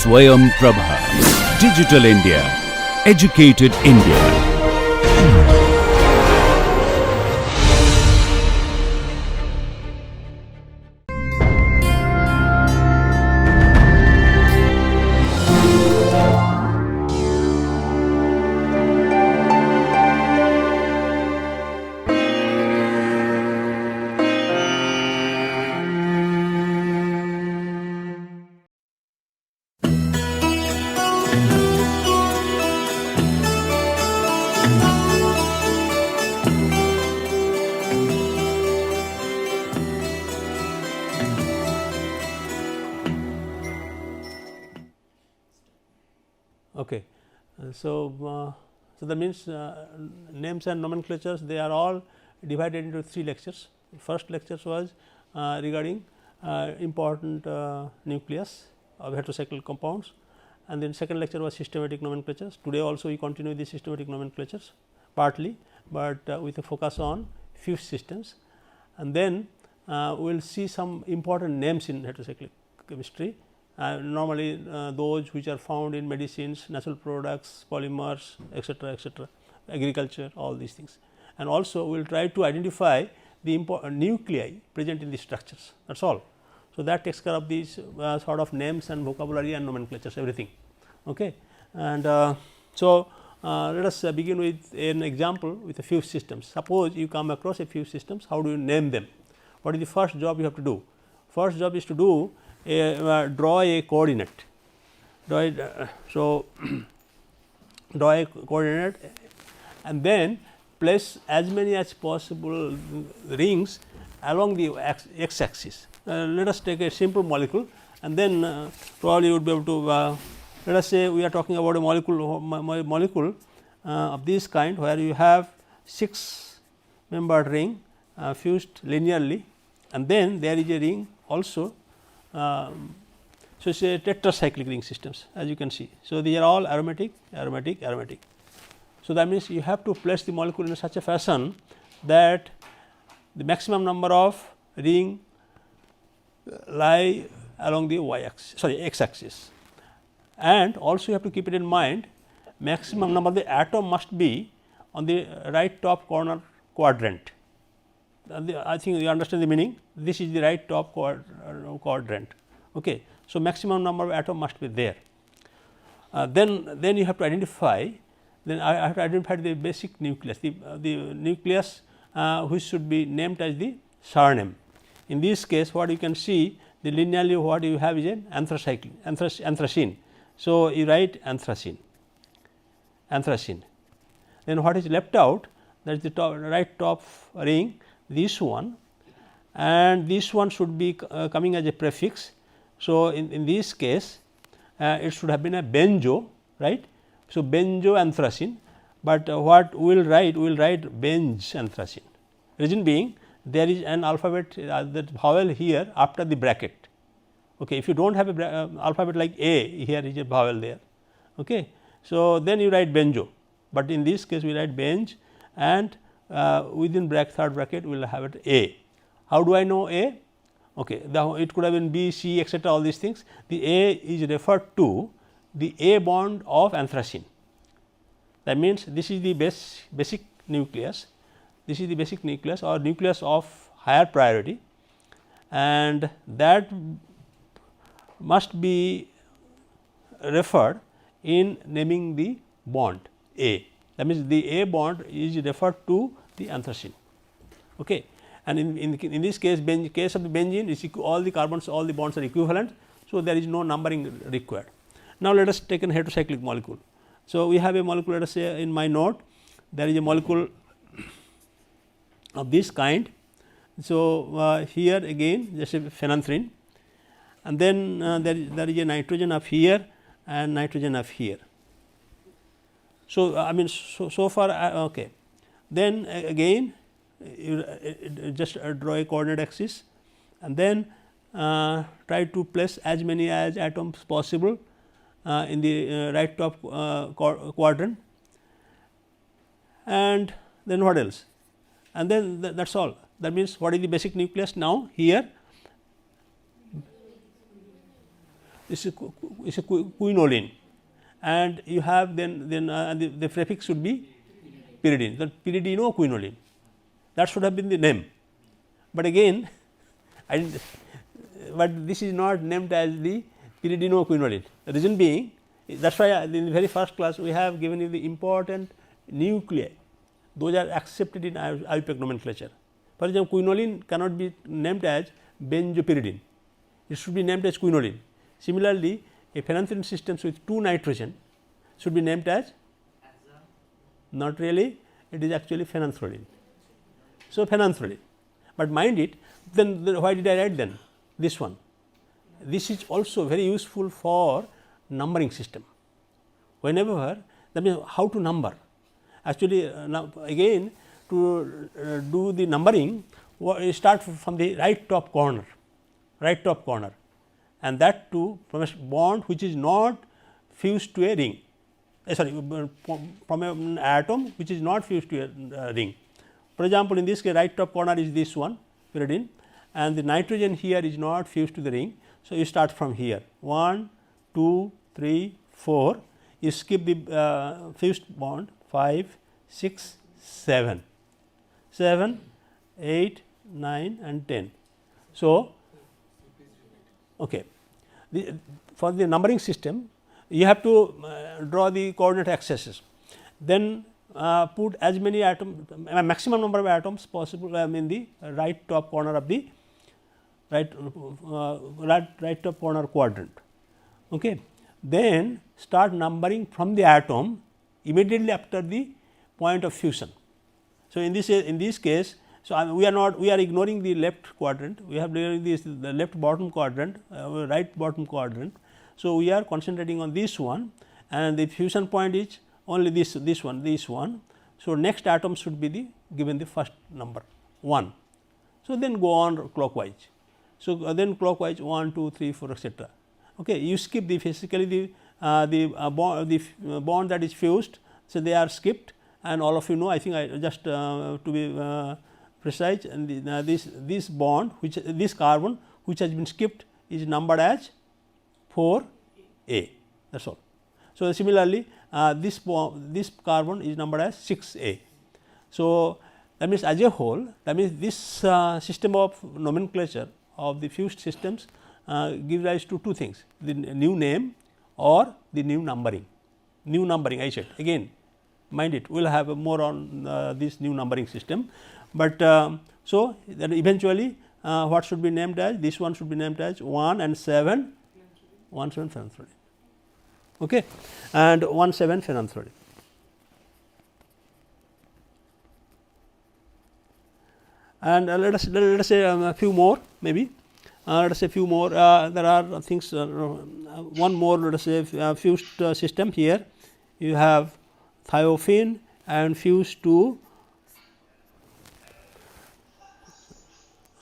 Swayam Prabha. Digital India. Educated India. Okay. So that means names and nomenclatures, they are all divided into 3 lectures. First lecture was regarding important nucleus of heterocyclic compounds, and then second lecture was systematic nomenclatures. Today also we continue the systematic nomenclatures partly, but with a focus on fused systems, and then we will see some important names in heterocyclic chemistry. Normally those which are found in medicines, natural products, polymers, etc., agriculture, all these things. And also we will try to identify the nuclei present in the structures, that is all. So, that takes care of these sort of names and vocabulary and nomenclatures, everything. Okay. And so, let us begin with an example with a fused systems. Suppose you come across a fused systems, how do you name them? What is the first job you have to do? First job is to do draw a coordinate. So, draw a coordinate and then place as many as possible rings along the x axis. Let us take a simple molecule, and then probably you would be able to let us say we are talking about a molecule of this kind, where you have 6 membered ring fused linearly, and then there is a ring also. So, it is a tetracyclic ring systems, as you can see. So, these are all aromatic, aromatic, aromatic. So, that means you have to place the molecule in such a fashion that the maximum number of ring lie along the y axis, sorry, x axis, and also you have to keep it in mind maximum number of the atom must be on the right top corner quadrant. I think you understand the meaning. This is the right top quadrant. Okay. So, maximum number of atom must be there. Then you have to identify. Then I have to identify the basic nucleus, the nucleus which should be named as the surname. In this case, what you can see, the linearly what you have is an anthracene. So, you write anthracene. Then what is left out, that is the right top ring, this one, and this one should be coming as a prefix. So, in this case it should have been a benzo, right. So, benzo anthracene, but what we will write benz anthracene. Reason being, there is an alphabet that vowel here after the bracket. Okay. If you do not have a alphabet like A, here is a vowel there. Okay. So, then you write benzo, but in this case we write benz, and within third bracket we will have it A. How do I know A? Okay. It could have been B, C, etc., all these things. The A is referred to the A bond of anthracene. That means, this is the basic nucleus, this is the basic nucleus or nucleus of higher priority, and that must be referred in naming the bond A. That means, the A bond is referred to the anthracene. Okay. And in this case, case of the benzene, is all the carbons, all the bonds are equivalent. So, there is no numbering required. Now, let us take a heterocyclic molecule. So, we have a molecule, let us say in my note there is a molecule of this kind. So, here again just a phenanthrene, and then there is a nitrogen up here and nitrogen up here. So, I mean so far okay. Then again you just draw a coordinate axis, and then try to place as many as atoms possible in the right top quadrant, and then what else, and then that is all. That means, what is the basic nucleus now here? this is quinoline, and you have then the prefix should be pyridine, the pyridinoquinoline, that should have been the name. But again I didn't, but this is not named as the pyridinoquinoline. The reason being, that is why in the very first class we have given you the important nuclei, those are accepted in IUPAC nomenclature. For example, quinoline cannot be named as benzopyridine, it should be named as quinoline. Similarly, a phenanthrene systems with 2 nitrogen should be named as, not really, it is actually phenanthroline. So, phenanthroline, but mind it, then why did I write then this one? This is also very useful for numbering system. Whenever, that means how to number. Actually, now again to do the numbering, start from the right top corner, and that too from a bond which is not fused to a ring, from an atom which is not fused to a ring. For example, in this case right top corner is this one pyridine, and the nitrogen here is not fused to the ring. So, you start from here 1, 2, 3, 4, you skip the fused bond 5, 6, 7, 8, 9 and 10. So, okay. For the numbering system you have to draw the coordinate axes, then put as many atoms, maximum number of atoms possible in the right top corner of the right top corner quadrant. Okay. Then start numbering from the atom immediately after the point of fusion. So, in this case, so we are ignoring the left quadrant, we have the left bottom quadrant, right bottom quadrant. So, we are concentrating on this one, and the fusion point is only this one. So, next atom should be given the first number 1. So, then go on clockwise. So, then clockwise 1, 2, 3, 4 etc. Okay. You skip the physically the bond that is fused. So, they are skipped, and all of you know, I think I just to be precise, and this bond which this carbon which has been skipped is numbered as 4A, that is all. So, similarly, this carbon is numbered as 6A. So, that means as a whole, that means this system of nomenclature of the fused systems gives rise to 2 things, the new name or the new numbering. New numbering I said, again mind it, we will have more on this new numbering system, but so that eventually what should be named as, this one should be named as 1 and 7 phenanthroline, okay, and 1, 7 phenanthroline. And let us say a few more, maybe let us say few more, there are things, one more, let us say fused system here. You have thiophene and fused to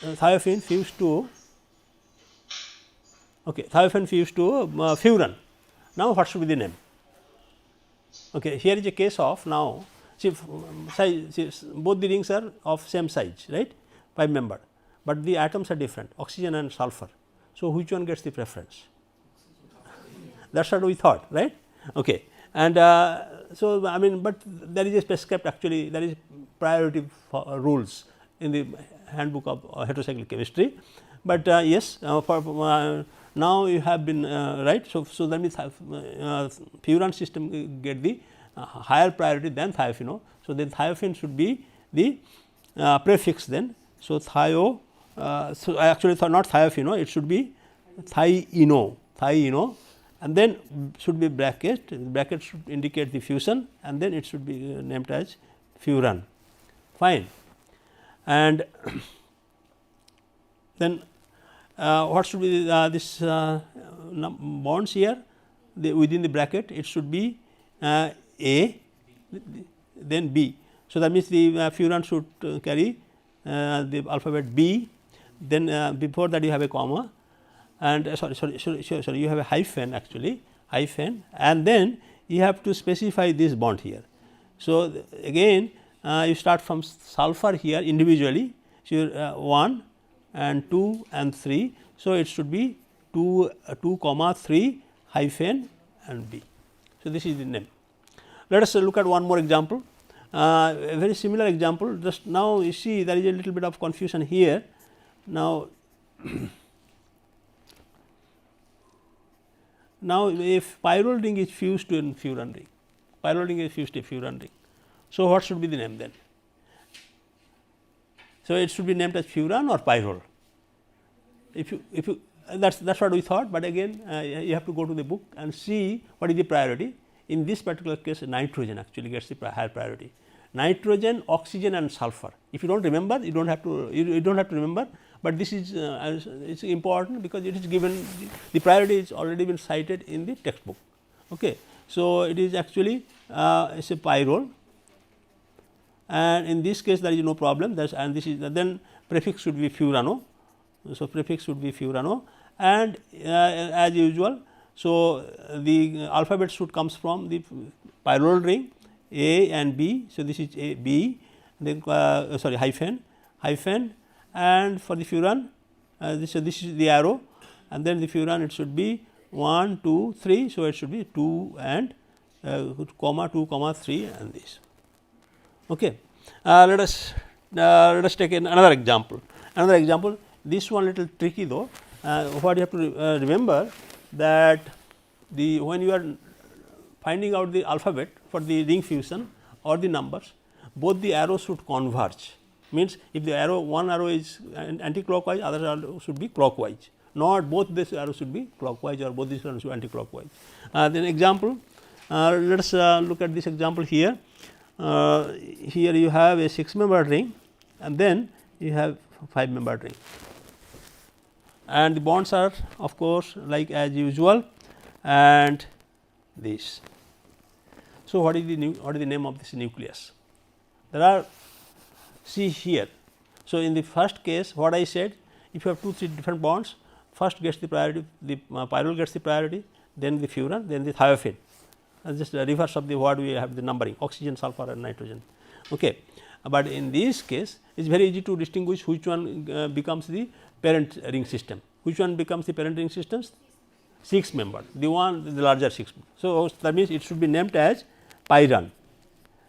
thiophene fused to furan. Now, what should be the name? Okay, here is a case of, now see, both the rings are of same size, right, 5 member, but the atoms are different, oxygen and sulfur. So, which one gets the preference? That is what we thought, right. Okay. And so, I mean, but there is a prescribed, actually there is priority rules in the handbook of heterocyclic chemistry, but yes, for now you have been right. So, that means furan system get the higher priority than thiophene. So, then thiophene should be the prefix then. So, so actually not thiophene, it should be thiino, and then should be bracket should indicate the fusion, and then it should be named as furan, fine. And then what should be this bonds here, within the bracket it should be A, then B. So, that means the furan should carry the alphabet B, then before that you have a comma, and sorry, you have a hyphen, actually hyphen, and then you have to specify this bond here. So, again you start from sulfur here individually. So, 1 and 2 and 3. So, it should be 2 comma 3 hyphen and B. So, this is the name. Let us look at one more example, a very similar example. Just now you see there is a little bit of confusion here. Now, now if pyrrole ring is fused to a furan ring, pyrrole ring is fused to a furan ring. So, what should be the name then? So, it should be named as furan or pyrrole. If you that's what we thought, but again you have to go to the book and see what is the priority. In this particular case, nitrogen actually gets the higher priority. Nitrogen, oxygen and sulfur. If you don't remember, you don't have to remember, but this is it's important because it is given, the priority is already been cited in the textbook. Okay. So, it is actually it's a pyrrole, and in this case there is no problem, and this is then prefix should be furano. So, prefix should be furano, and as usual. So, the alphabet should comes from the pyrrole ring A and B. So, this is A B, then sorry hyphen, and for the furan this is the arrow, and then the furan it should be 1 2 3. So, it should be 2 and comma 2 comma 3 and this. Okay. Let us take another example. This one little tricky though. What you have to remember that when you are finding out the alphabet for the ring fusion or the numbers, both the arrows should converge. Means if the one arrow is anti-clockwise, other arrow should be clockwise. Not both these arrows should be clockwise or both these arrows should be anti-clockwise. Then example, let us look at this example here. Here you have a 6-membered ring, and then you have 5-membered ring, and the bonds are of course like as usual, and this. So, what is the name of this nucleus? There are, see here. So, in the first case what I said, if you have 2 3 different bonds, first gets the priority, the pyrrole gets the priority, then the furan, then the thiophene. Just the reverse of the what we have the numbering, oxygen, sulfur and nitrogen. Okay. But in this case it is very easy to distinguish which one becomes the parent ring system. Which one becomes the parent ring systems? 6-membered, the larger 6. So, that means it should be named as pyran.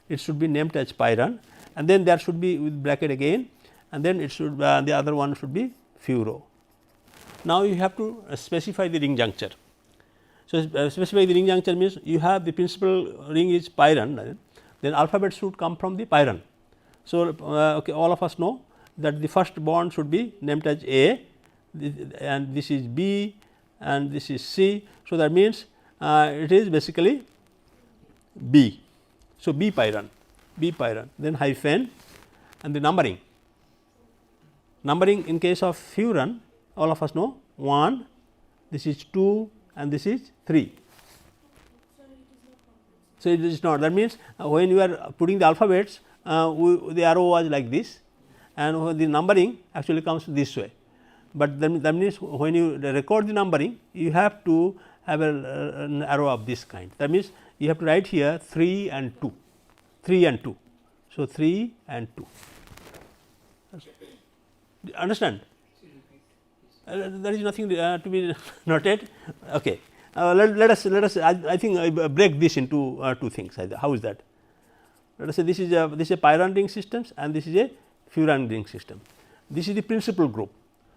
It should be named as pyran, and then there should be with bracket again, and then it should the other one should be furo. Now, you have to specify the ring juncture. So, specify the ring juncture means you have the principal ring is pyran, then alphabet should come from the pyran. So, okay, all of us know that the first bond should be named as A, and this is B, and this is C. So, that means it is basically B. So, B pyran, then hyphen, and the numbering in case of furan, all of us know 1, this is 2 and this is 3. So, it is not, that means when you are putting the alphabets, the arrow was like this, and the numbering actually comes this way. But then that means when you record the numbering, you have to have an arrow of this kind. That means you have to write here 3 and 2, 3 and 2. So, 3 and 2. Understand? There is nothing to be noted. Okay. Let us I think I break this into 2 things. How is that? Let us say this is a pyran ring systems and this is a furan ring system. This is the principal group.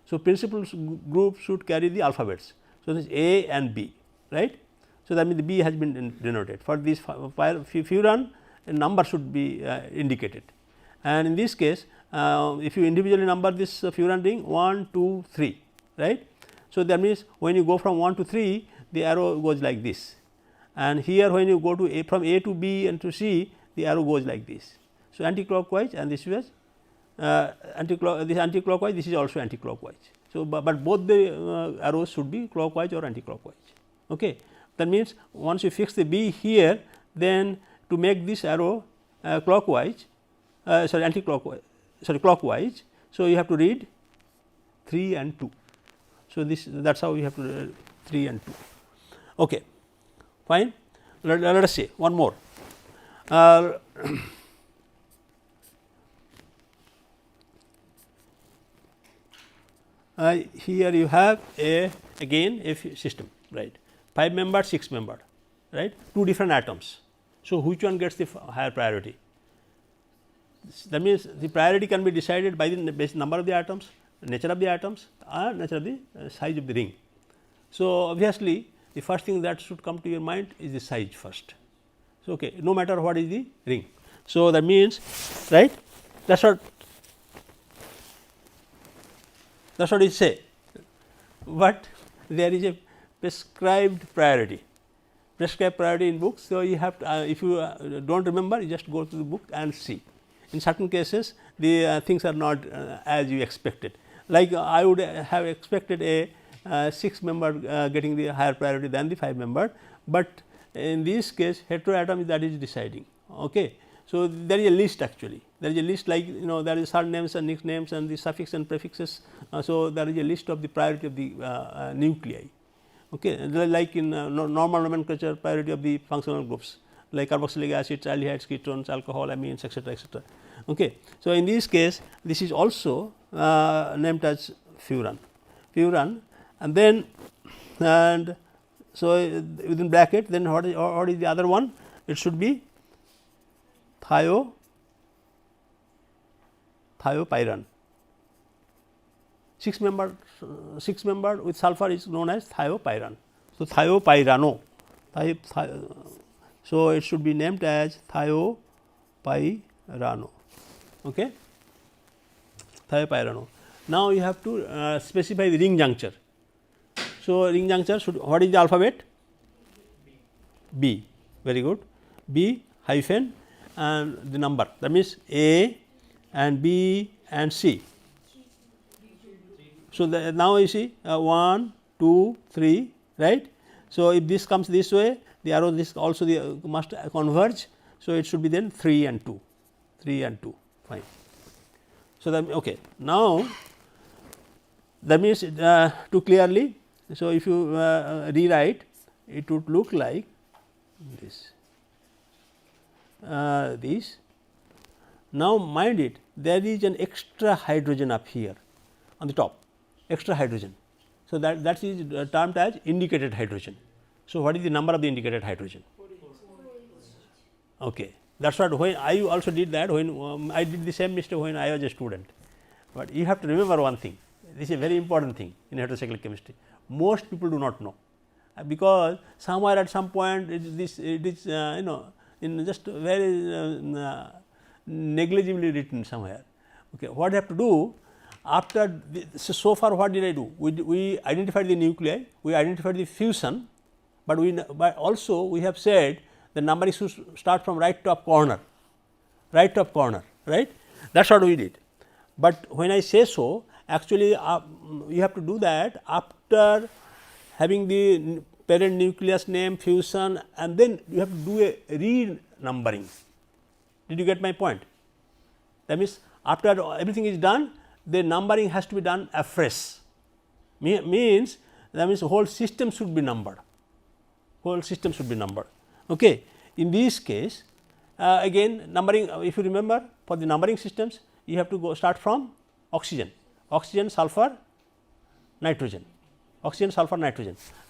So, principal group should carry the alphabets. So, this is A and B, right. So, that means the B has been denoted. For this furan, a number should be indicated, and in this case if you individually number this furan ring 1 2 3, right. So, that means when you go from 1 to 3, the arrow goes like this, and here when you go to from A to B and to C, the arrow goes like this. So, anti-clockwise, and this was anti-clockwise, this is also anti-clockwise. So, but both the arrows should be clockwise or anti-clockwise. Okay. That means once you fix the B here, then to make this arrow clockwise, anti-clockwise, clockwise. So, you have to read 3 and 2. So, that is how you have to read 3 and 2. Okay. Fine. Let us say one more. here you have again a system, right, 5 membered, 6 membered, right, 2 different atoms. So, which one gets the higher priority? That means, the priority can be decided by the base number of the atoms, nature of the atoms, or nature of the size of the ring. So, obviously, the first thing that should come to your mind is the size first. So, okay, no matter what is the ring. So, that means, right, that is what it say, but there is a prescribed priority in books. So, you have to if you do not remember, you just go to the book and see. In certain cases, the things are not as you expected, like I would have expected a 6 membered getting the higher priority than the 5 membered, but in this case heteroatom that is deciding. Okay. So, there is a list actually, there is a list, like there is surnames and nicknames and the suffix and prefixes. So, there is a list of the priority of the nuclei, okay, like in normal nomenclature priority of the functional groups, like carboxylic acids, aldehydes, ketones, alcohol, amines, etc., etc. Okay. So, in this case this is also named as furan, and then so within bracket, then what is the other one? It should be thiopyran. 6 membered with sulfur is known as thiopyran. So, thiopyrano, so it should be named as thiopyrano. Okay. Thiopyrano. Now, you have to specify the ring juncture. So, ring juncture should, what is the alphabet? B, very good, B hyphen and the number, that means A and B and C. So, now you see 1, 2, 3, right. So, if this comes this way, the arrow this also the must converge. So, it should be then 3 and 2, fine. So, that okay. Now, that means to clearly, so if you rewrite, it would look like this. Now, mind it, there is an extra hydrogen up here on the top, extra hydrogen. So, that is termed as indicated hydrogen. So, what is the number of the indicated hydrogen? Okay. That is what, when I also did that, when I did the same mistake when I was a student. But you have to remember one thing, this is a very important thing in heterocyclic chemistry. Most people do not know, because somewhere at some point it is in just very negligibly written somewhere. Okay. What you have to do after so far, what did I do? We identified the nuclei, we identified the fusion, but also we have said the numbering should start from right top corner, right. That is what we did. But when I say so, actually you have to do that after having the parent nucleus name, fusion, and then you have to do a re-numbering. Did you get my point? That means, after everything is done, the numbering has to be done afresh. Means that means whole system should be numbered. Okay. In this case, again numbering, if you remember, for the numbering systems, you have to start from oxygen, sulfur, nitrogen,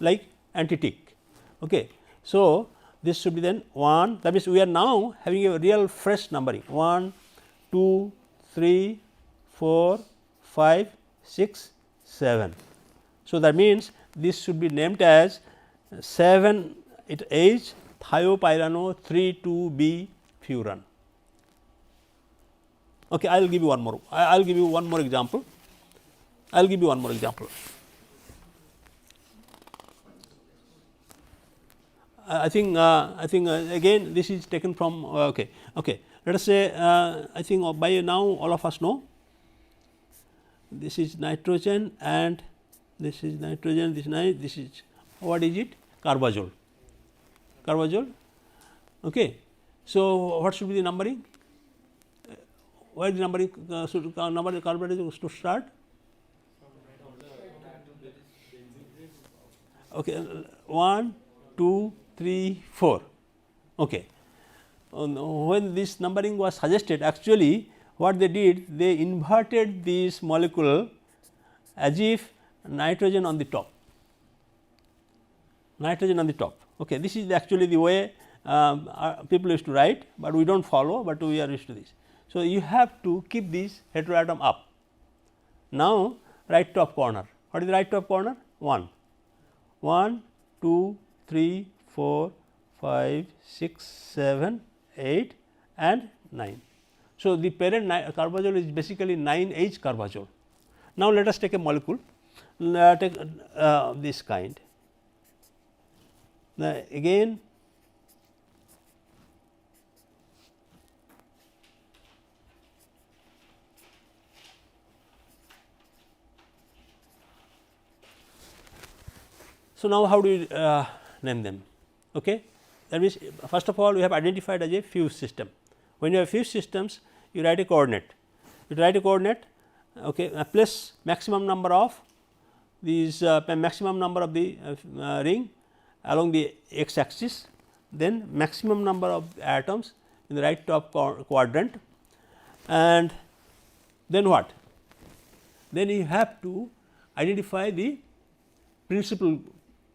like anti-tick. Okay. So, this should be then 1, that means we are now having a real fresh numbering 1, 2, 3, 4, 5, 6, 7. So, that means this should be named as 7 H thiopyrano 3,2B furan. Okay, I will give you one more. I will give you one more example. I think again this is taken from okay. Let us say I think by now all of us know this is nitrogen and this is nitrogen, this is what is it? Carbazole. Okay. So, what should be the numbering? Where the numbering should carbazole to start? Okay, 1, 2, 3, 4. Okay. When this numbering was suggested, actually what they did, they inverted this molecule as if nitrogen on the top, nitrogen on the top. Okay. This is actually the way people used to write, but we do not follow, but we are used to this. So, you have to keep this heteroatom up. Now, right top corner, what is the right top corner? 1, 1, 2, 3, 4, 5, 6, 7, 8 and 9. So, the parent carbazole is basically 9H carbazole. Now, let us take a molecule, take this kind. Now, again so, now how do you name them? Okay. That means, first of all we have identified as a fused system. When you have fused systems, you write a coordinate, you write a coordinate, okay, plus maximum number of these maximum number of the ring along the x axis, then maximum number of atoms in the right top quadrant, and then what? Then you have to identify the principal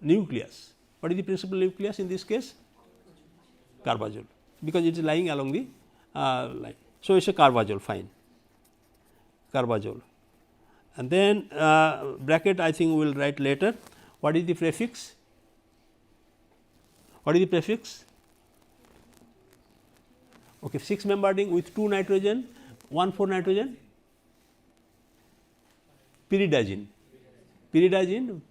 nucleus. What is the principal nucleus in this case? Carbazole, because it is lying along the line. So, it is a carbazole, fine, carbazole, and then bracket I think we will write later. What is the prefix? What is the prefix? Okay, 6 membered ring with 2 nitrogen, 1 4 nitrogen, pyridazine, pyridazine,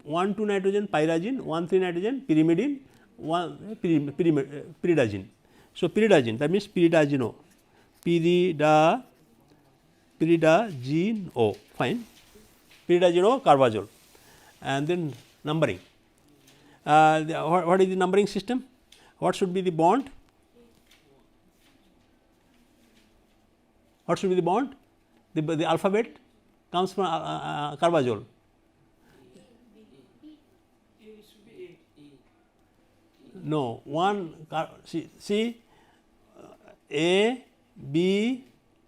1 2 nitrogen pyrazine, 1 3 nitrogen pyrimidine, 1 pyridazine. So, pyridazine, that means pyridazino, pyridazino, fine, pyridazino carbazole, and then numbering. What is the numbering system? What should be the bond? What should be the bond? The alphabet comes from carbazole. No, one C, A, B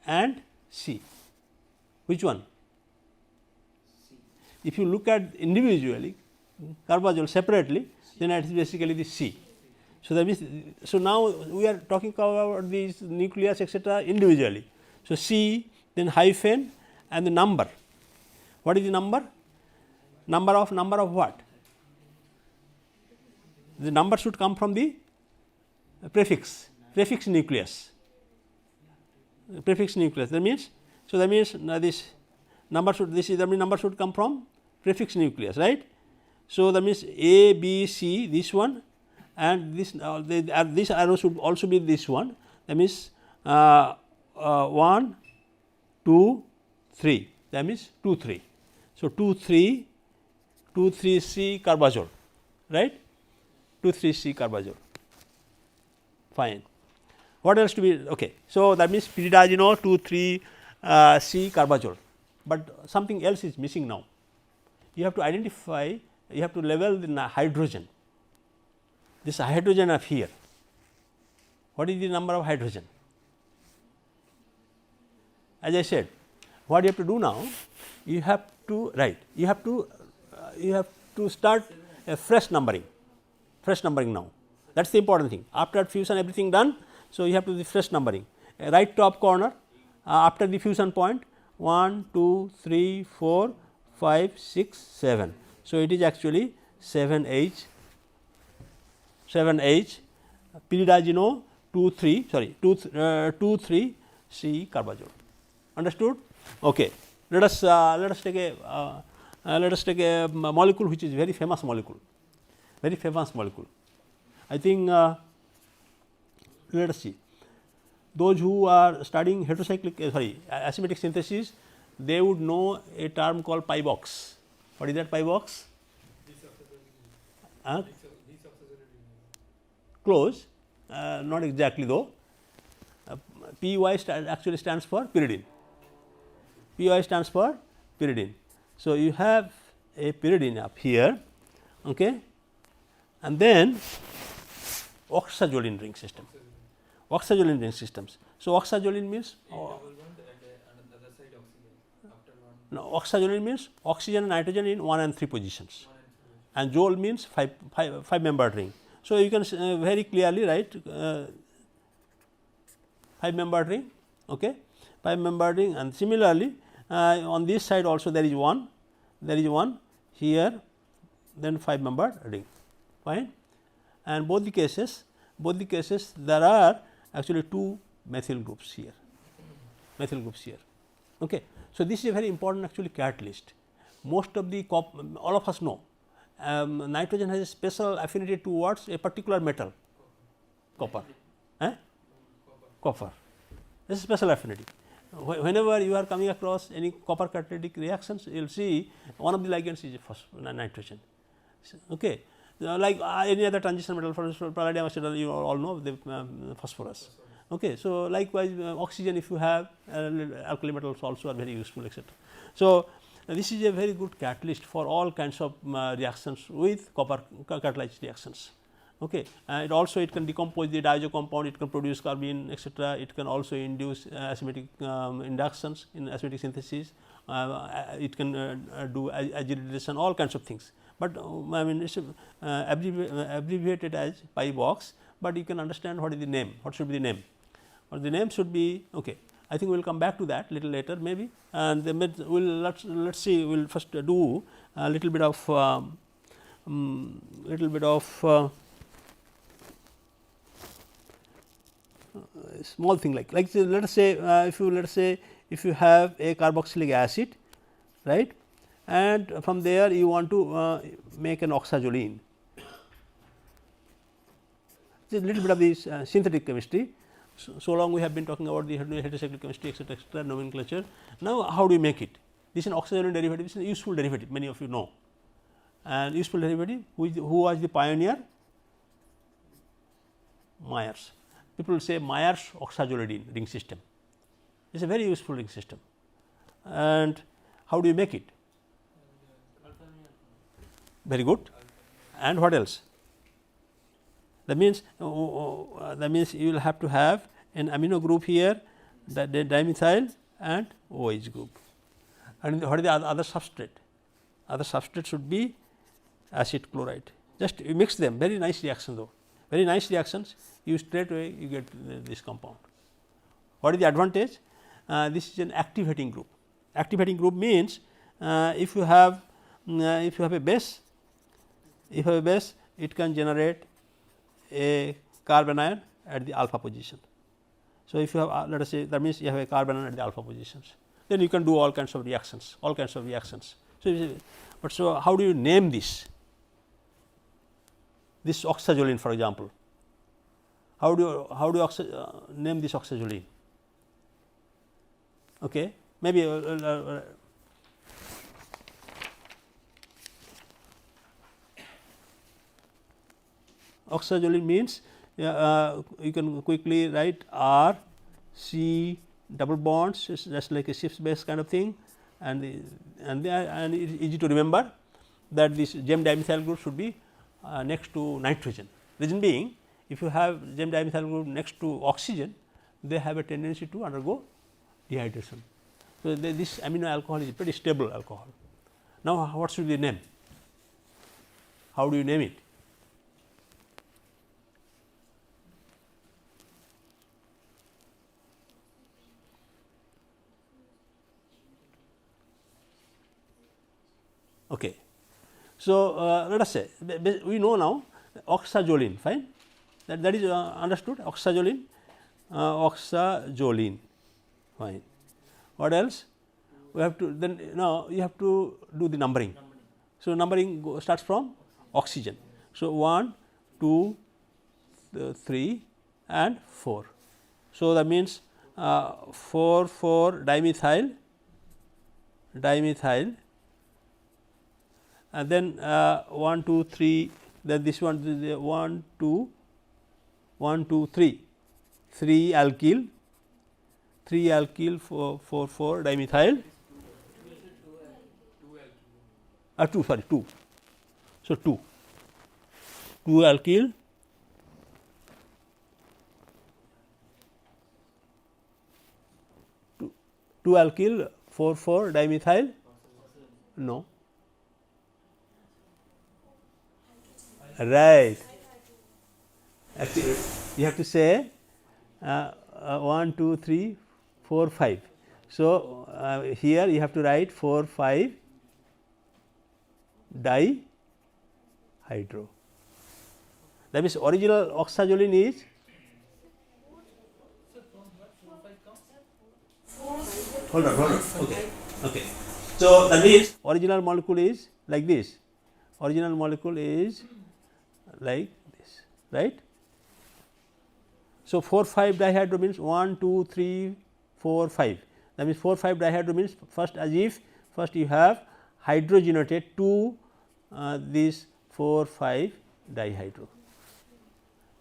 and C. Which one? If you look at individually carbazole separately, then it is basically the C. So, that means, so now we are talking about these nucleus etc. individually. So, C, then hyphen and the number. What is the number? Number of what? The number should come from the prefix nucleus, prefix nucleus. That means, so that means this number should, this is, that means number should come from prefix nucleus, right. So, that means A, B, C, this one, and this this arrow should also be this one. That means 1, 2, 3. That means 2, 3. So, 2, 3, 2, 3 C carbazole, right. 2, 3 C carbazole, fine. What else to be? Okay. So, that means pyridazino 2, 3 C carbazole, but something else is missing now. You have to identify, you have to label the hydrogen, this hydrogen of here. What is the number of hydrogen? As I said, what you have to do now, you have to write, you have to start a fresh numbering now. That is the important thing. After fusion everything done, so you have to do the fresh numbering. Right top corner after the fusion point 1, 2, 3, 4, 5, 6, 7. So, it is actually 7H pyridazino 2, 3 sorry 2, 3 C carbazole. Understood? Okay. Let us take a molecule which is very famous molecule. I think let us see, those who are studying heterocyclic asymmetric synthesis, they would know a term called pi box. What is that pi box? Close, not exactly though. PY actually stands for pyridine. PY stands for pyridine. So, you have a pyridine up here, okay, and then oxazoline ring system. Oxazoline ring systems. So, oxazoline means Now, oxazolene means oxygen and nitrogen in 1 and 3 positions, and zole means 5 membered ring. So, you can very clearly write 5 membered ring, okay, 5 membered ring, and similarly on this side also there is one here, then 5 membered ring, fine. And both the cases there are actually 2 methyl groups here. Okay. So, this is a very important actually catalyst. Most of the all of us know nitrogen has a special affinity towards a particular metal, copper. Copper. This is special affinity. Whenever you are coming across any copper catalytic reactions, you will see one of the ligands is nitrogen. Okay. Like any other transition metal, for example, palladium, etc., you all know the phosphorus. Okay. So, likewise oxygen, if you have alkali metals also are very useful, etc. So, this is a very good catalyst for all kinds of reactions with copper catalyzed reactions. Okay. It also it can decompose the diazo compound, it can produce carbene, etc. It can also induce asymmetric inductions in asymmetric synthesis, it can do agitation, all kinds of things. But I mean it is abbreviated as pi box, but you can understand what is the name, what should be the name, or the name should be, okay. I think we will come back to that little later maybe, and then we will let's see, we will first do a little bit of small thing like let us say if you have a carboxylic acid, right, and from there you want to make an oxazolene. It is a little bit of this synthetic chemistry. So long we have been talking about the heterocyclic chemistry, etc., nomenclature. Now, how do you make it? This is an oxazolene derivative, this is a useful derivative, many of you know, and useful derivative who was the pioneer? Myers. People say Myers oxazolidine ring system. It is a very useful ring system. And how do you make it? Very good. And what else? That means you will have to have an amino group here, that dimethyl and OH group. And what is the other substrate? Other substrate should be acid chloride. Just you mix them, very nice reaction though, very nice reactions, you straight away you get this compound. What is the advantage? This is an activating group. Activating group means if you have a base, it can generate a carbon ion at the alpha position. So, if you have let us say, that means you have a carbon ion at the alpha positions, then you can do all kinds of reactions, So, but so how do you name this oxazolene, for example? How do you name this oxazolene? Okay, maybe oxazolene means you can quickly write R C double bonds, just like a ship's base kind of thing, and it is easy to remember that this gem dimethyl group should be next to nitrogen. Reason being, if you have gem dimethyl group next to oxygen, they have a tendency to undergo dehydration. So, this amino alcohol is a pretty stable alcohol. Now, what should be the name? How do you name it? Okay. So, let us say we know now oxazolene, fine, that is understood, oxazolene, fine. What else? We have to then now you have to do the numbering. So, numbering starts from oxygen. So, 1, 2, 3 and 4. So, that means 4 dimethyl, and then 1, 2, 3, then this one 1, 2, 3, 3 alkyl, 4 dimethyl, 2 sorry 2. So, 2 alkyl, 2 alkyl 4,4 dimethyl, no, right. Actually, you have to say 1, 2, 3, 4, 5. So, here you have to write 4, 5 dihydro. That means original oxazolene is hold on. Okay. So, that means original molecule is like this. Original molecule is like this, right. So, 4, 5 dihydro means 1, 2, 3, 4, 5. That means 4, 5 dihydro means first as if first you have hydrogenated to this 4, 5 dihydro.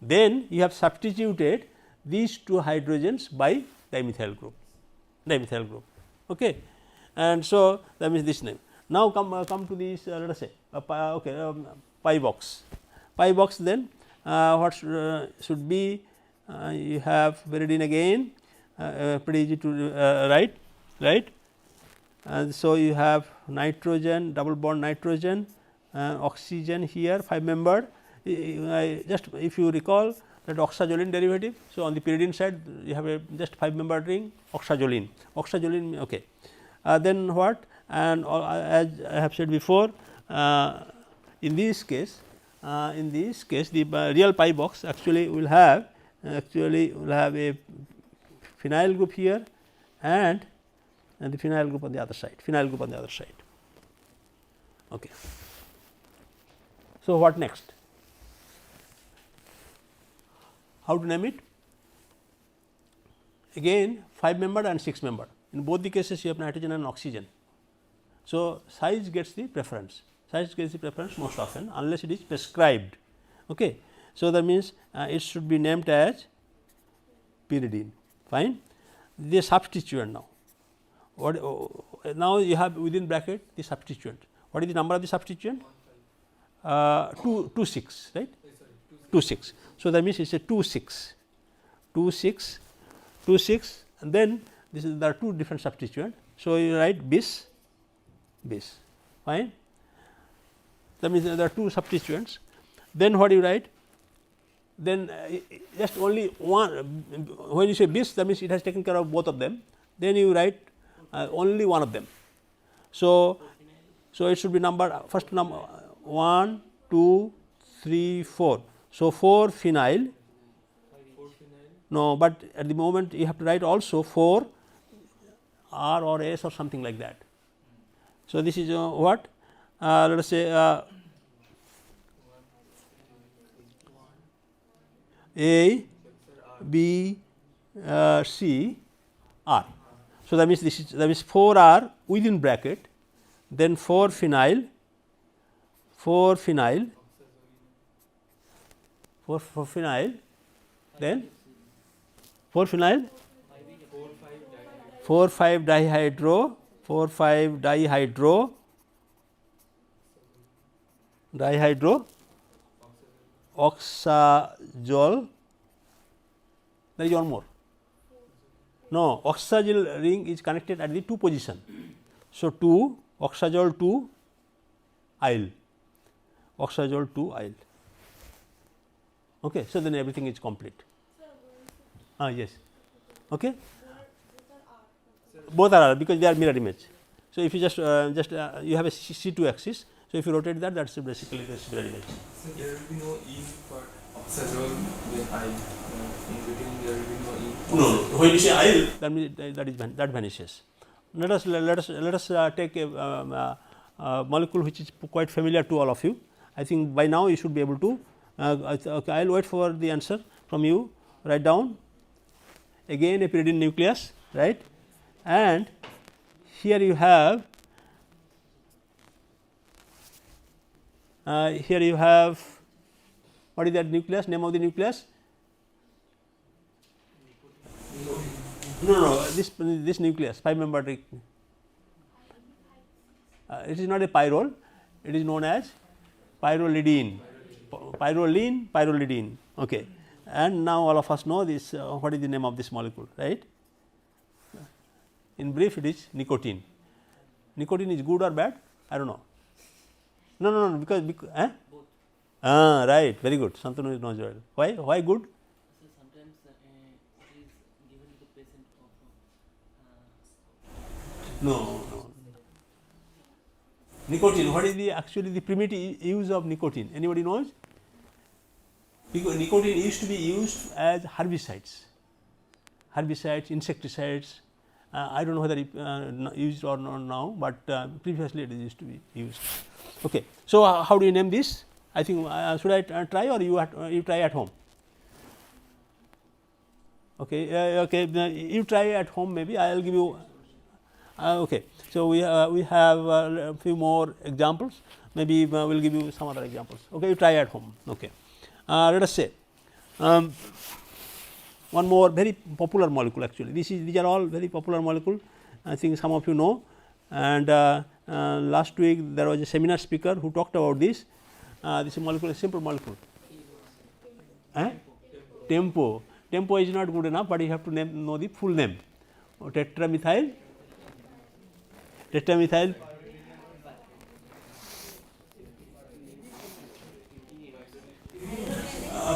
Then you have substituted these two hydrogens by dimethyl group. Okay. And so, that means this name. Now, come to this let us say pi box. Pi box, then what should be you have pyridine again, pretty easy to write, right. And so, you have nitrogen, double bond nitrogen, oxygen here 5 membered. Just if you recall that oxazolene derivative. So, on the pyridine side you have a just 5 membered ring oxazolene, okay. Then what, and as I have said before, in this case the real pi box actually will have a phenyl group here and the phenyl group on the other side, okay. So, what next? How to name it? Again 5 membered and 6 membered. In both the cases you have nitrogen and oxygen. So, size gets the preference most often unless it is prescribed. Okay. So, that means it should be named as pyridine, fine. The substituent now. Now you have within bracket the substituent. What is the number of the substituent? 2, 6, right? 2, 6. So, that means it is a 2, 6, and then there are two different substituents. So, you write bis, fine. That means there are two substituents. Then what you write? Then just only one, when you say bis, that means it has taken care of both of them. Then you write only one of them. So, it should be number first number 1, 2, 3, 4. So, 4 phenyl, no, but at the moment you have to write also 4 R or S or something like that. So, this is what let us say A, B, C, R. So, that means 4 R within bracket, then 4 phenyl, 4 phenyl, then 4 phenyl, 4, 5 dihydro, oxazole. There is one more. No, oxazole ring is connected at the 2 position. So, 2 oxazole 2 yl, okay. So, then everything is complete. Yes, okay. Both are R because they are mirror image. So, if you just you have a C2 axis. So, if you rotate that, that is basically the mirror image. So, there will be no E for oxazole with I. In between there will be no E. No. When you say I, that means that vanishes. Let us take a molecule which is quite familiar to all of you. I think by now you should be able to. Okay, I will wait for the answer from you. Write down again a pyridine nucleus, right? And here you have what is that nucleus? Name of the nucleus? No, this nucleus 5 membered ring. It is not a pyrrole, it is known as pyrrolidine. Pyrrolidine. Okay. And now all of us know this what is the name of this molecule, right? In brief, it is nicotine. Nicotine is good or bad? I do not know. No, because right, very good. Santanu knows well. Why good? So sometimes it is given to the patient of No. Nicotine. What is actually the primitive use of nicotine? Anybody knows? Because nicotine used to be used as herbicides, insecticides. I don't know whether it used or not now, but previously it used to be used. Okay. So how do you name this? I think should I try or you try at home? Okay, you try at home. Maybe I will give you. Okay. So we have a few more examples. Maybe we will give you some other examples. Okay, you try at home. Okay. Let us say one more very popular molecule. Actually, these are all very popular molecule. I think some of you know. And last week there was a seminar speaker who talked about this. This molecule is a simple molecule. Tempo. Tempo is not good enough, but you have to know the full name. Tetramethyl.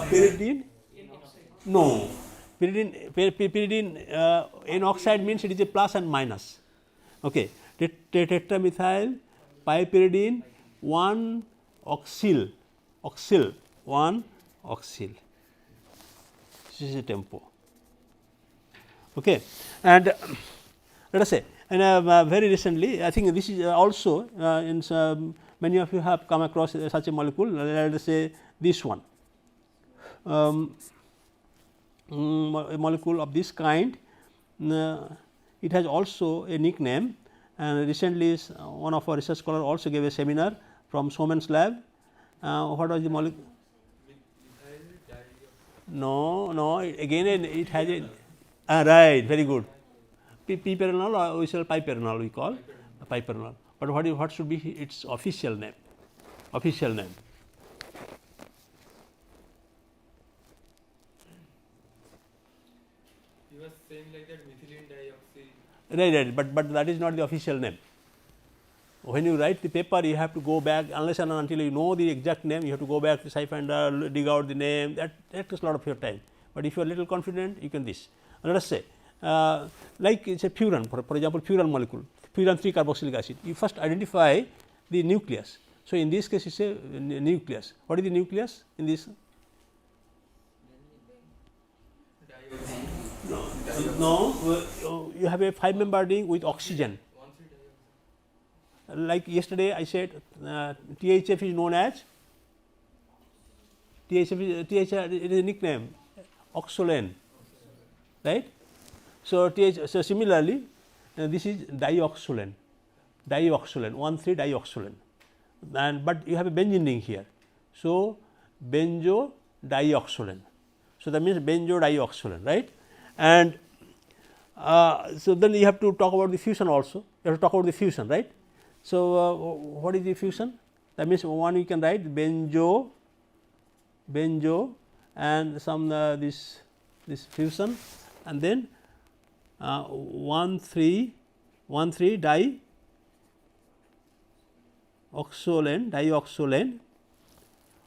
Pyridine. No. Pyridine N oxide means it is a plus and minus. Okay. Tetramethyl pyridine 1 oxyl 1 oxyl. This is a tempo. Okay. And let us say, and very recently, I think this is also in many of you have come across such a molecule. Let us say this one, a molecule of this kind. It has also a nickname, and recently one of our research scholars also gave a seminar from Soman's lab. What was the molecule? No, again it has a right, very good. Piperenol, or we say piperenol, we call piperenol. But what should be its official name? Official name. He was saying like that methylene dioxide. Right, but that is not the official name. When you write the paper, you have to go back, unless and until you know the exact name, you have to go back to Scifinder, dig out the name. That takes a lot of your time. But if you are little confident, you can this. Let us say, like it is a furan, for example, furan molecule, furan 3 carboxylic acid. You first identify the nucleus. So in this case, it is a nucleus. What is the nucleus in this? No, you have a 5-member ring with oxygen. Like yesterday I said, THF is known as THF is a nickname, oxolane, right? So similarly, this is dioxolane, 1,3-dioxolane, and but you have a benzene ring here. So benzo-dioxolane. So that means benzo-dioxolane, right? And so then you have to talk about the fusion also. You have to talk about the fusion, right? So what is the fusion? That means one you can write benzo and some this fusion, and then 1,3-dioxolane, dioxolane,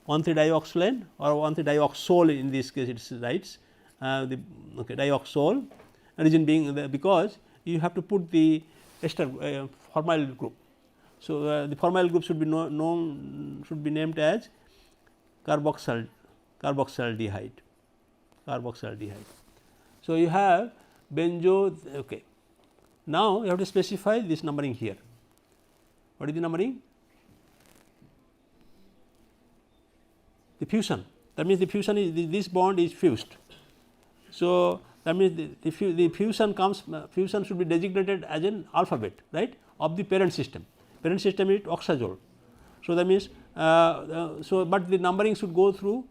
1,3-dioxolane or 1,3-dioxole in this case it writes dioxole. Reason being because you have to put the ester formyl group. So the formyl group should be named as carboxyldehyde. So you have benzo. Okay. Now you have to specify this numbering here. What is the numbering? The fusion. That means the fusion is this bond is fused. So that means the fusion should be designated as an alphabet, right, of the parent system. Parent system is oxazole. So that means but the numbering should go through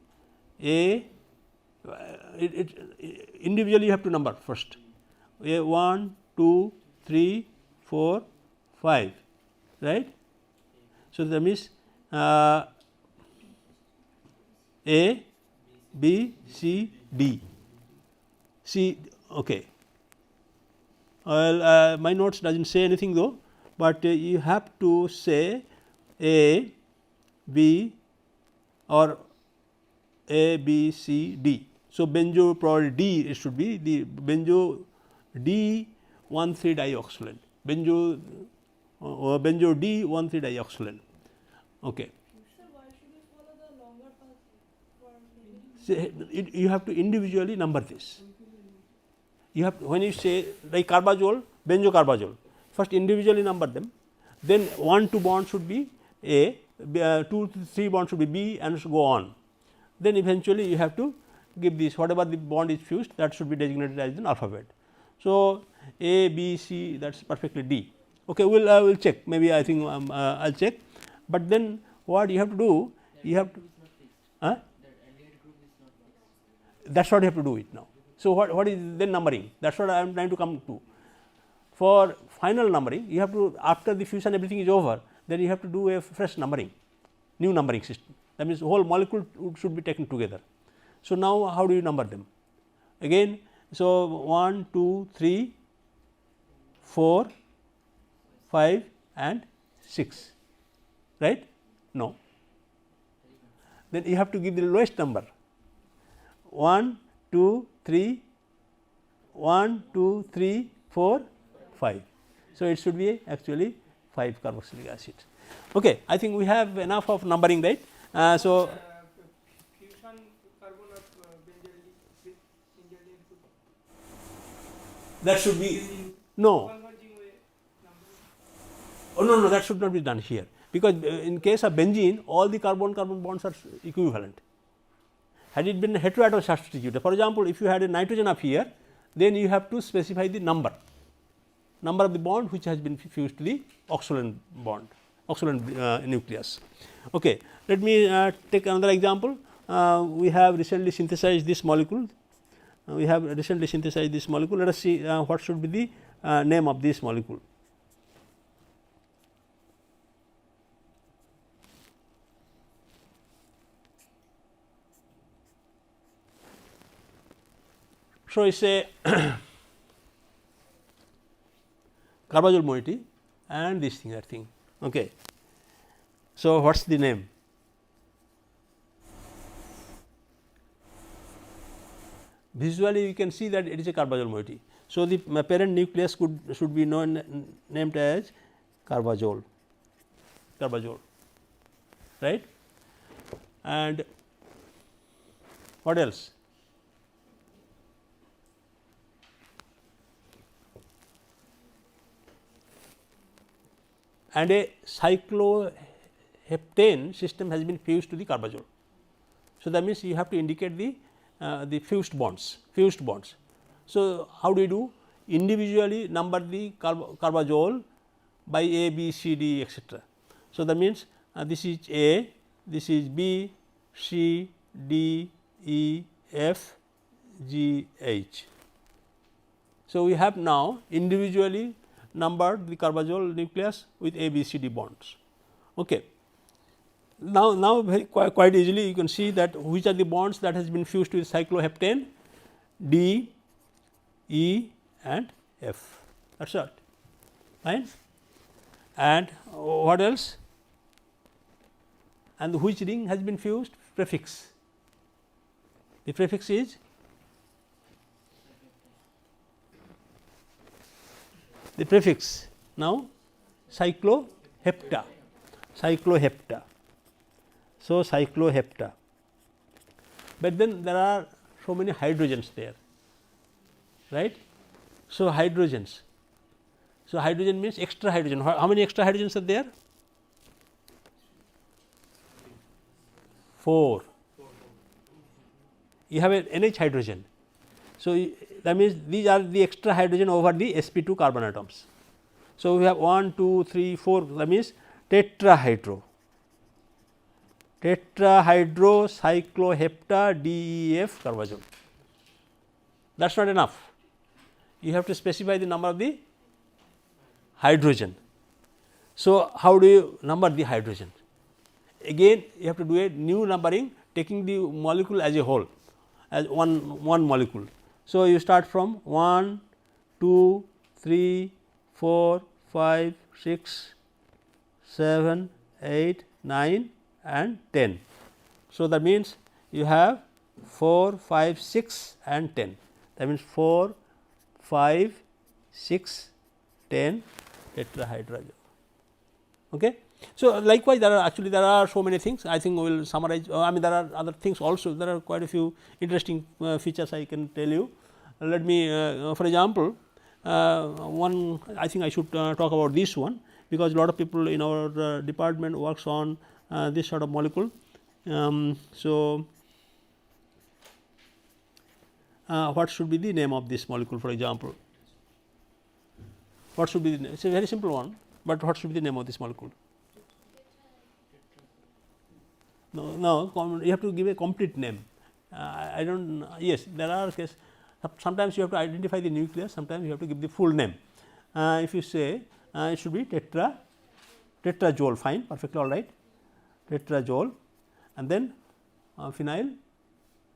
individually you have to number first. 1, 2, 3, 4, 5, right? So that means A, B, C, D. C, okay. Well, my notes doesn't say anything though. but you have to say A, B or A, B, C, D. So, benzo probably D it should be the benzo D 1,3 dioxylane, benzo D 1,3 dioxylane. Okay. Sir, why should we follow the longer path for naming? You have to individually number this. You have to, when you say like carbazole, benzocarbazole, first individually number them, then 1 2 bond should be A, 2 to 3 bond should be B and so go on. Then eventually you have to give this whatever the bond is fused, that should be designated as an alphabet. So, A, B, C, that is perfectly D. Okay, I will check, maybe I think I will check, but then what you have to do, you have to That aldehyde group is not fixed. that is what you have to do it now. So, what is then numbering, that is what I am trying to come to. For final numbering, you have to, after the fusion everything is over, then you have to do a fresh numbering, new numbering system, that means whole molecule should be taken together. So, now how do you number them again? So, 1 2 3 4 5 and 6, right? No, then you have to give the lowest number 1 2 3 1 2 3 4 5. So, it should be actually 5 carboxylic acid. Okay, I think we have enough of numbering, right? So, Fusion carbon of benzene with benzene group that should be no. converging with number. Oh no, that should not be done here, because in case of benzene all the carbon bonds are equivalent. Had it been a heteroatom substitute, for example, if you had a nitrogen up here, then you have to specify the number of the bond which has been fused to the oxalane bond, oxalane nucleus. Okay. Let me take another example. We have recently synthesized this molecule. Let us see what should be the name of this molecule. So, it is a carbazole moiety and this thing, that thing. Okay. So, what is the name? Visually you can see that it is a carbazole moiety. So, the parent nucleus should be named as carbazole, right? And what else? And a cycloheptane system has been fused to the carbazole. So, that means you have to indicate the fused bonds. So, how do you do? Individually number the carbazole by A, B, C, D, etc. So, that means this is A, this is B, C, D, E, F, G, H. So, we have now individually numbered the carbazole nucleus with A, B, C, D bonds. Okay. Now quite easily you can see that which are the bonds that has been fused with cycloheptane, D, E and F, that is what, fine. And what else? And which ring has been fused? Prefix. The prefix is now cyclohepta. So, cyclohepta, but then there are so many hydrogens there, right. So, hydrogens. So, hydrogen means extra hydrogen. How many extra hydrogens are there? 4. You have an NH hydrogen. So, that means these are the extra hydrogen over the sp2 carbon atoms. So, we have 1 2 3 4, that means tetrahydrocyclohepta DEF carbazole. That is not enough. You have to specify the number of the hydrogen. So, how do you number the hydrogen? Again you have to do a new numbering, taking the molecule as a whole, as one molecule. So, you start from 1 2 3 4 5, 6, 7, 8, 9 and 10. So, that means you have 4, 5, 6 and 10, that means 4, 5, 6, 10 tetrahydrogen. Okay. So, likewise there are so many things, I think we will summarize. I mean, there are other things also, there are quite a few interesting features I can tell you. Let me for example, one I think I should talk about this one, because a lot of people in our department works on this sort of molecule. So, what should be the name of this molecule, for example? What should be the name? It is a very simple one, but what should be the name of this molecule? No, you have to give a complete name. I don't. Yes, there are cases. Sometimes you have to identify the nucleus. Sometimes you have to give the full name. If you say it should be tetrajoule, fine, perfectly all right. Tetrajoule, and then phenyl.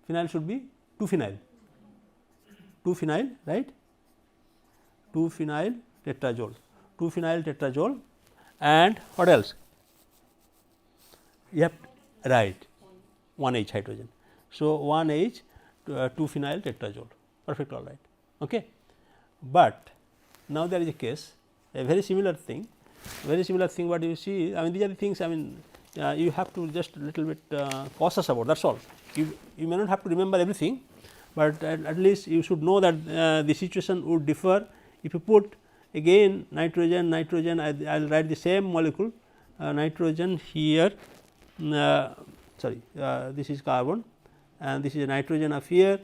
Phenyl should be 2-phenyl. 2-phenyl, right? 2-phenyl tetrajoule. 2-phenyl tetrajoule, and what else? You have right 1H hydrogen. So, 1H 2-phenyl tetrajoule, perfect, all right. Okay. But now there is a case, a very similar thing what you see. I mean, these are the things, I mean, you have to just a little bit cautious about, that is all. You may not have to remember everything, but at least you should know that the situation would differ if you put again nitrogen, I will write the same molecule, nitrogen here, sorry, this is carbon and this is nitrogen up here,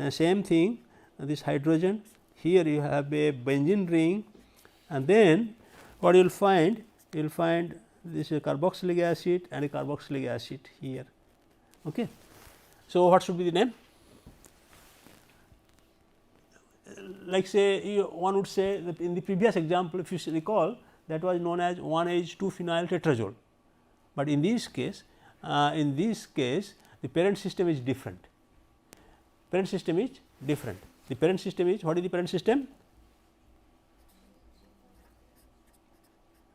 same thing, this hydrogen, here you have a benzene ring, and then what you will find? You will find this is carboxylic acid and a carboxylic acid here. Okay. So, what should be the name? Like say one would say that in the previous example, if you recall, that was known as 1H 2-phenyl tetrajoule, but in this case the parent system is different. Parent system is different. The parent system is, what is the parent system?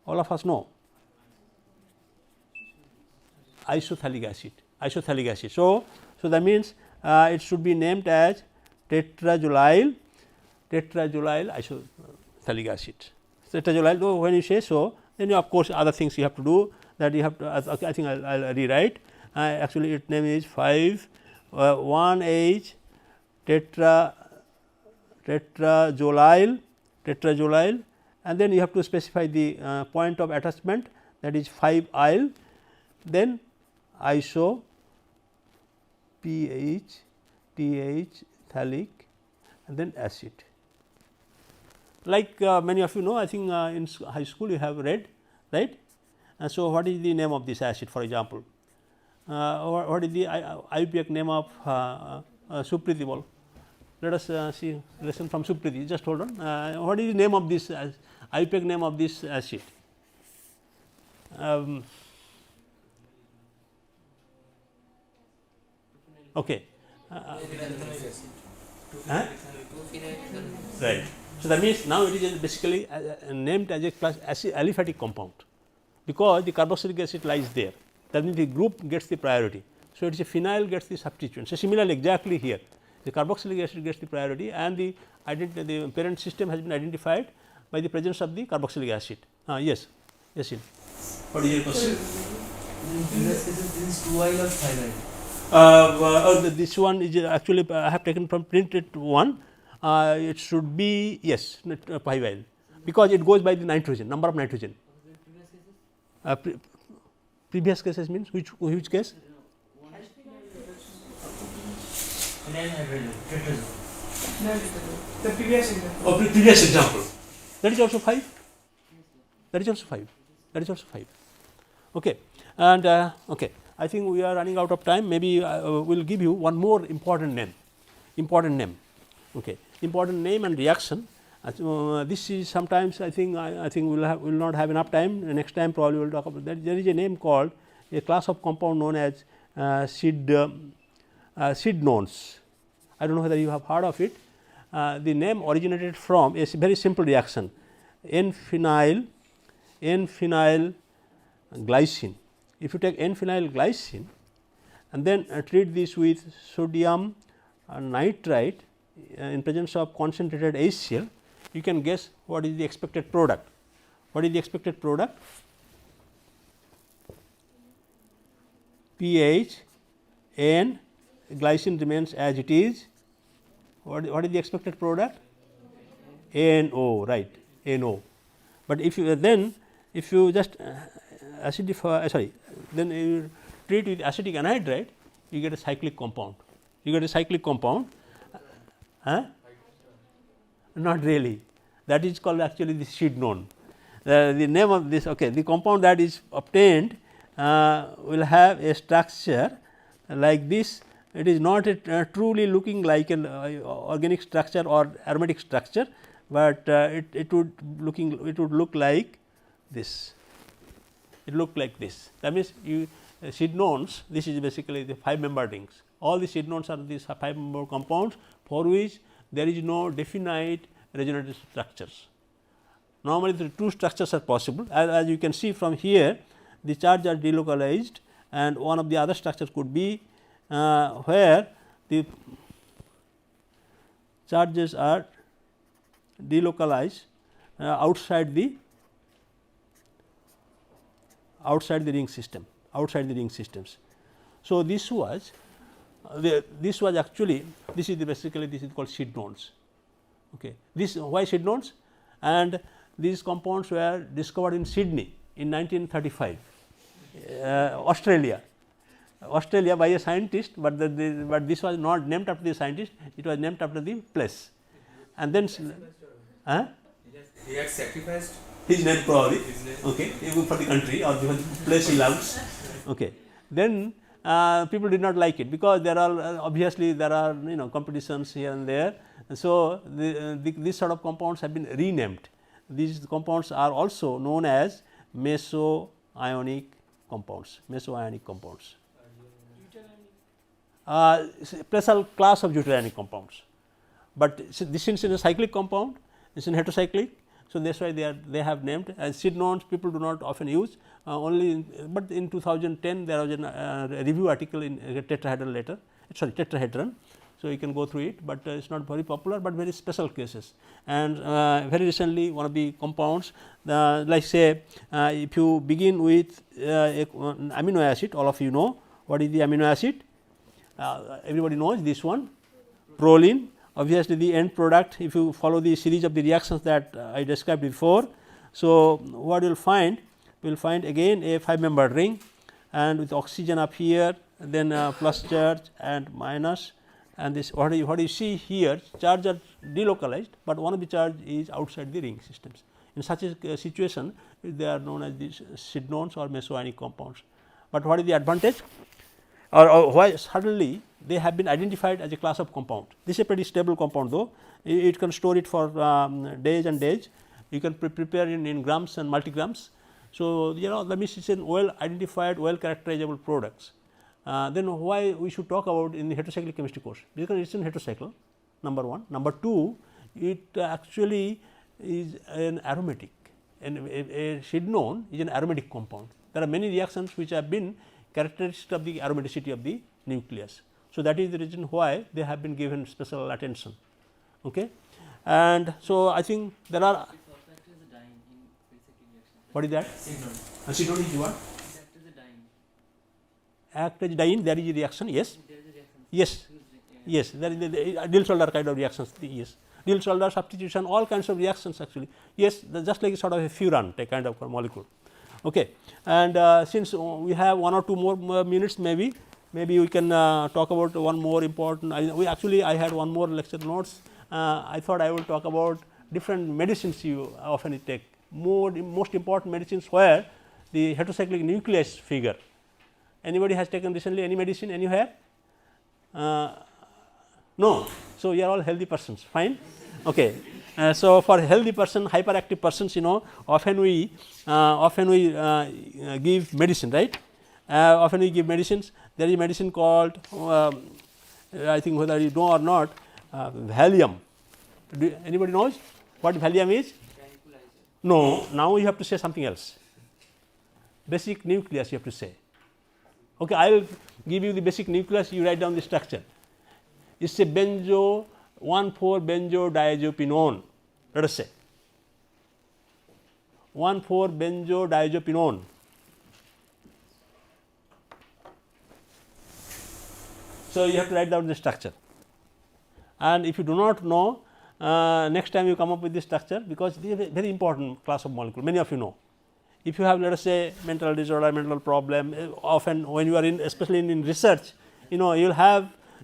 All of us know, isothalic acid. So, that means it should be named as tetrajoyl isothalic acid. Tetrajoyl, so when you say so, then you of course other things you have to do, that you have to, I think I will rewrite, actually its name is 5 1H tetrajoyl, and then you have to specify the point of attachment, that is 5-yl, then iso pH TH thalic, and then acid. Like many of you know, I think in high school you have read, right. So, what is the name of this acid, for example? What is the IUPAC name of Supriti? Bol? Let us see, listen from Supriti, just hold on. What is the name of this IUPAC name of this acid? Okay. Right. So, that means now it is basically named as a class aliphatic compound, because the carboxylic acid lies there, that means the group gets the priority. So, it is a phenyl gets the substituent. So, similarly exactly here the carboxylic acid gets the priority, and the parent system has been identified by the presence of the carboxylic acid. Yes, yes. What is your question? In this case, this is 2-yl or 5-yl? This one is actually I have taken from printed one. It should be, yes, 5-yl, because it goes by the nitrogen, number of nitrogen. Previous cases means which case? The previous example. Oh, previous example. That is also 5. That is also 5. That is also 5. Okay. And okay, I think we are running out of time. Maybe we will give you one more important name. Okay. Important name and reaction. This is sometimes I think we will not have enough time. Next time probably we will talk about that. There is a name called, a class of compound known as sidnones. I do not know whether you have heard of it. The name originated from a very simple reaction. N-phenyl glycine. If you take N-phenyl glycine and then treat this with sodium nitrite in presence of concentrated HCl, you can guess what is the expected product. What is the expected product? pH, N, glycine remains as it is. What is the expected product? NO, right, NO. But if you if you just acidify, then you treat with acetic anhydride, you get a cyclic compound. You get a cyclic compound. Not really. That is called actually the Sidnone. The name of this, the compound that is obtained will have a structure like this. It is not a truly looking like an organic structure or aromatic structure, but it would look like this. It look like this. That means you Sidnones, this is basically the 5 member rings. All the Sidnones are these 5 member compounds for which there is no definite regenerative structures. Normally the 2 structures are possible, as you can see from here the charge are delocalized, and one of the other structures could be where the charges are delocalized outside the ring system, outside the ring systems. So, this was actually this is basically this is called Sidnones. This why Sidnones, and these compounds were discovered in Sydney in 1935, Australia by a scientist, but this was not named after the scientist, it was named after the place. And then he had sacrificed his name probably, name. for the country or the place he loves. Then people did not like it, because there are obviously competitions here and there. So, these sort of compounds have been renamed. These compounds are also known as meso-ionic compounds. Special class of deuterionic compounds, but this is a cyclic compound, this is heterocyclic. So, that is why they have named as Sidnones. People do not often use but in 2010 there was a review article in tetrahedron. So, you can go through it, but it is not very popular, but very special cases. And very recently one of the compounds, like say if you begin with amino acid, all of you know what is the amino acid, everybody knows this one, proline. Obviously, the end product, if you follow the series of the reactions that I described before. So, what you will find? We will find again a 5 member ring, and with oxygen up here, then plus charge and minus, and this what you see here, charge are delocalized, but one of the charge is outside the ring systems. In such a situation, they are known as these Sidnones or meso-ionic compounds. But what is the advantage, or why suddenly they have been identified as a class of compound? This is a pretty stable compound, though it can store it for days and days. You can prepare in grams and multigrams. So, that means it is well identified, well characterizable products. Then why we should talk about in the heterocyclic chemistry course? Because it is in heterocycle, number 1. Number 2, it actually is an aromatic, and a Sidnone is an aromatic compound. There are many reactions which have been characteristic of the aromaticity of the nucleus. So, that is the reason why they have been given special attention. And so, I think there are. What is that? Sidnone is what? Act as dyne, there is a reaction, yes. Yes, there is a Diels-Alder kind of reactions, yes. Diels-Alder substitution, all kinds of reactions actually, yes, just like a sort of a furan kind of molecule. And since we have 1 or 2 more minutes, maybe we can talk about one more important. I had one more lecture notes. I thought I will talk about different medicines you often take, most important medicines where the heterocyclic nucleus figure. Anybody has taken recently any medicine anywhere? No. So, you are all healthy persons, fine. So, for healthy person, hyperactive persons, often we give medicine, right? Often we give medicines. There is a medicine called, I think whether you know or not, Valium. Anybody knows what Valium is? No, now you have to say something else. Basic nucleus you have to say. Okay, I will give you the basic nucleus, you write down the structure. It is a benzo 1,4-benzodiazepinone, let us say 1,4-benzodiazepinone. So, you have to write down the structure, and if you do not know, next time you come up with this structure, because this is a very important class of molecule, many of you know. If you have, let us say, mental disorder, mental problem, often when you are in, especially in research, you know, you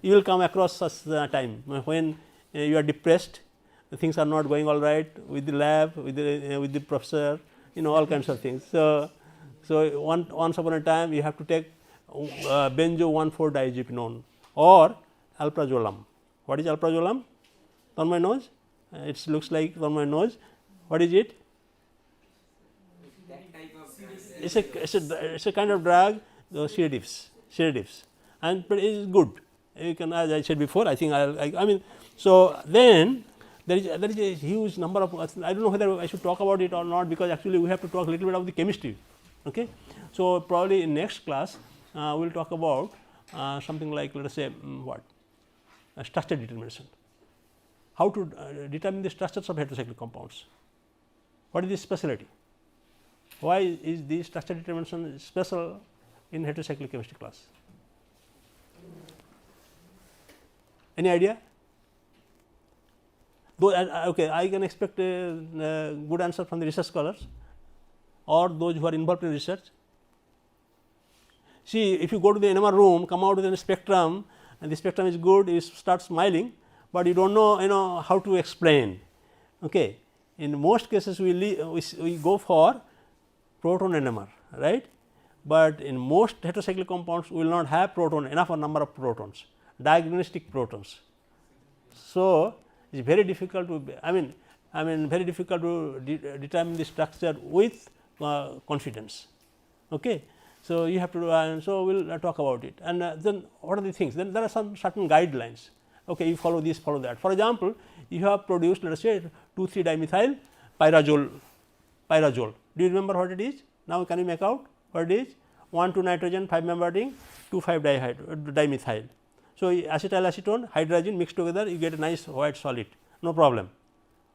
will come across such time when you are depressed, things are not going all right with the lab, with the professor, you know, all kinds of things. So once upon a time you have to take benzo 1,4-diazepinone or alprazolam. What is alprazolam? On my nose, it looks like on my nose. What is it? It's a kind of drug, sedatives, and but it is good. You can, as I said before, I think I mean, so then there is a huge number of, I don't know whether I should talk about it or not, because actually we have to talk a little bit of the chemistry. Okay, so probably in next class we will talk about something like, let us say, what structure determination. How to determine the structures of heterocyclic compounds. What is the specialty? Why is the structure determination special in heterocyclic chemistry class? Any idea? Though, okay, I can expect a good answer from the research scholars or those who are involved in research. See, if you go to the NMR room, come out with a spectrum, and the spectrum is good, you start smiling, but you don't know, you know, how to explain. Okay. In most cases, we go for proton NMR, right, but in most heterocyclic compounds we will not have proton, enough number of protons, diagnostic protons. So, it is very difficult to, I mean very difficult to determine the structure with confidence. Okay. So, you have to do, and so we will talk about it, and then what are the things? Then there are some certain guidelines. Okay, you follow this, follow that. For example, you have produced, let us say, 2,3-dimethyl pyrazole. Do you remember what it is? Now, can you make out what it is? 1,2 nitrogen, 5-membered ring, 2,5-dimethyl. So, acetyl acetone, hydrogen mixed together, you get a nice white solid, no problem.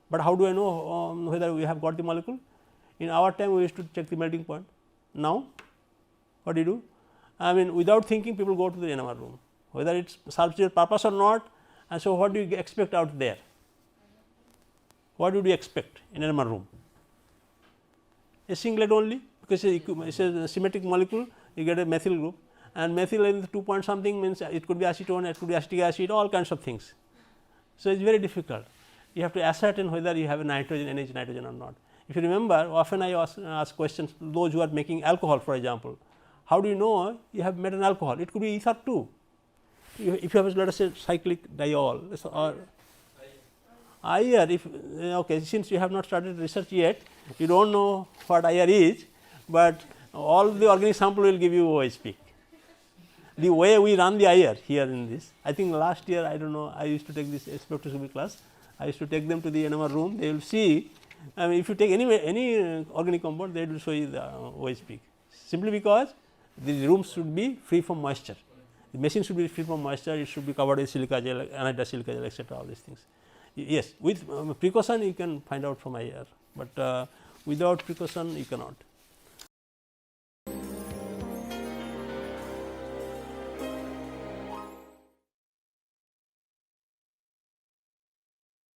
But how do I know whether we have got the molecule? In our time, we used to check the melting point. Now, what do you do? I mean, without thinking, people go to the NMR room, whether it serves your purpose or not. And so, what do you expect out there? What would you expect in NMR room? A singlet only, because it is a symmetric molecule, you get a methyl group, and methyl in 2 point something means it could be acetone, it could be acetic acid, all kinds of things. So, it is very difficult. You have to ascertain whether you have a nitrogen, NH nitrogen or not. If you remember, often I ask questions to those who are making alcohol, for example. How do you know you have made an alcohol? It could be ether too. If you have, let us say, cyclic diol or IR, if okay, since you have not started research yet, you do not know what IR is, but all the organic sample will give you OH peak. The way we run the IR here in this, I think last year, I do not know, I used to take this spectroscopy class, I used to take them to the NMR room, they will see, I mean, if you take any organic compound, they will show you the OH peak, simply because the room should be free from moisture. The machine should be free from moisture, it should be covered with silica gel, anhydrous silica gel, etc., all these things. Yes, with precaution you can find out from IR, but without precaution you cannot.